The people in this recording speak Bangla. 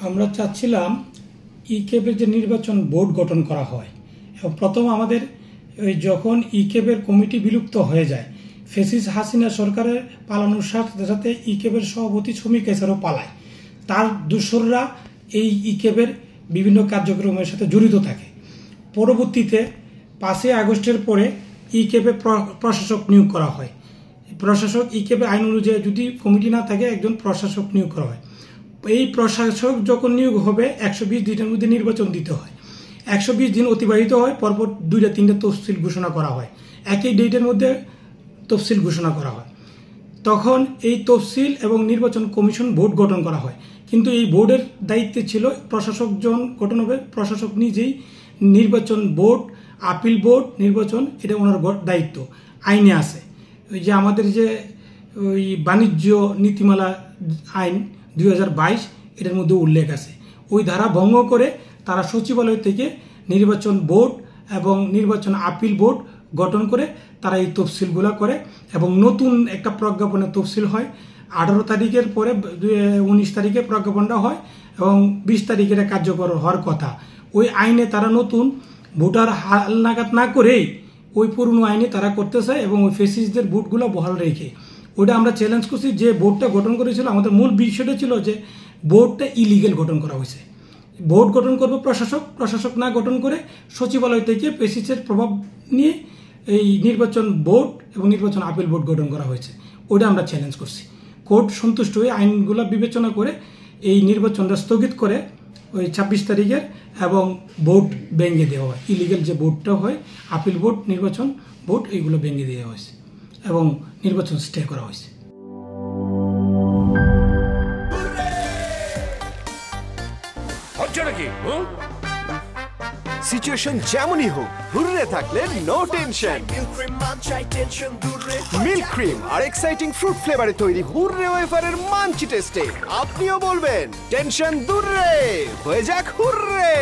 আমরা চাচ্ছিলাম ইকেবের যে নির্বাচন বোর্ড গঠন করা হয় এবং প্রথম আমাদের যখন ইকেবের কমিটি বিলুপ্ত হয়ে যায়, ফেসিস হাসিনা সরকারের পালানোর সাথে সাথে ইকেবের সভাপতি শমীক এসারও পালায়। তার দোসররা এই ইকেবের বিভিন্ন কার্যক্রমের সাথে জড়িত থাকে। পরবর্তীতে 5 আগস্টের পরে ইকেবে প্রশাসক নিয়োগ করা হয়। প্রশাসক ইকেবে আইন অনুযায়ী যদি কমিটি না থাকে একজন প্রশাসক নিয়োগ করা হয়। এই প্রশাসক যখন নিয়োগ হবে 120 দিনের মধ্যে নির্বাচন দিতে হয়। 120 দিন অতিবাহিত হয়, পরপর 2-3টে তফসিল ঘোষণা করা হয়, একই ডেটের মধ্যে তফসিল ঘোষণা করা হয়। তখন এই তফসিল এবং নির্বাচন কমিশন বোর্ড গঠন করা হয়। কিন্তু এই বোর্ডের দায়িত্বে ছিল প্রশাসক জন গঠন হবে, প্রশাসক নিজেই নির্বাচন বোর্ড, আপিল বোর্ড, নির্বাচন এটা ওনার দায়িত্ব আইনে আছে। ওই যে আমাদের যে ওই বাণিজ্য নীতিমালা আইন 2022 এটার মধ্যে উল্লেখ আছে। ওই ধারা ভঙ্গ করে তারা সচিবালয় থেকে নির্বাচন বোর্ড এবং নির্বাচন আপিল বোর্ড গঠন করে তারা এই তফসিলগুলো করে এবং নতুন একটা প্রজ্ঞাপনের তফসিল হয়। 18 তারিখের পরে 19 তারিখে প্রজ্ঞাপনটা হয় এবং 20 তারিখের কার্যকর হওয়ার কথা। ওই আইনে তারা নতুন ভোটার হালনাগাদ না করেই ওই পুরনো আইনে তারা করতেছে এবং ওই ফেসিসদের ভোটগুলো বহাল রেখে ওটা আমরা চ্যালেঞ্জ করছি। যে বোর্ডটা গঠন করেছিল, আমাদের মূল বিষয়টা ছিল যে বোর্ডটা ইলিগেল গঠন করা হয়েছে। বোর্ড গঠন করবে প্রশাসক, প্রশাসক না গঠন করে সচিবালয় থেকে ফেসিসের প্রভাব নিয়ে এই নির্বাচন বোর্ড এবং নির্বাচন আপিল বোর্ড গঠন করা হয়েছে। ওটা আমরা চ্যালেঞ্জ করছি। কোর্ট সন্তুষ্ট হয়ে আইনগুলো বিবেচনা করে এই নির্বাচনটা স্থগিত করে ওই 26 তারিখের এবং বোর্ড ভেঙে দেওয়া হয়। ইলিগেল যে বোর্ডটা হয় আপিল বোর্ড, নির্বাচন বোর্ড, এইগুলো ভেঙে দেওয়া হয়েছে এবং নির্বাচন স্টে করা হয়েছে। সিচুয়েশন যেমনই হোক, হুররে থাকলে নো টেনশন। মিল্ক ক্রিম আর এক্সাইটিং ফ্রুট ফ্লেভারে তৈরি হুররে ওয়েফারের মাঞ্চি টেস্টে আপনিও বলবেন টেনশন দূরে হয়ে যাক হুররে।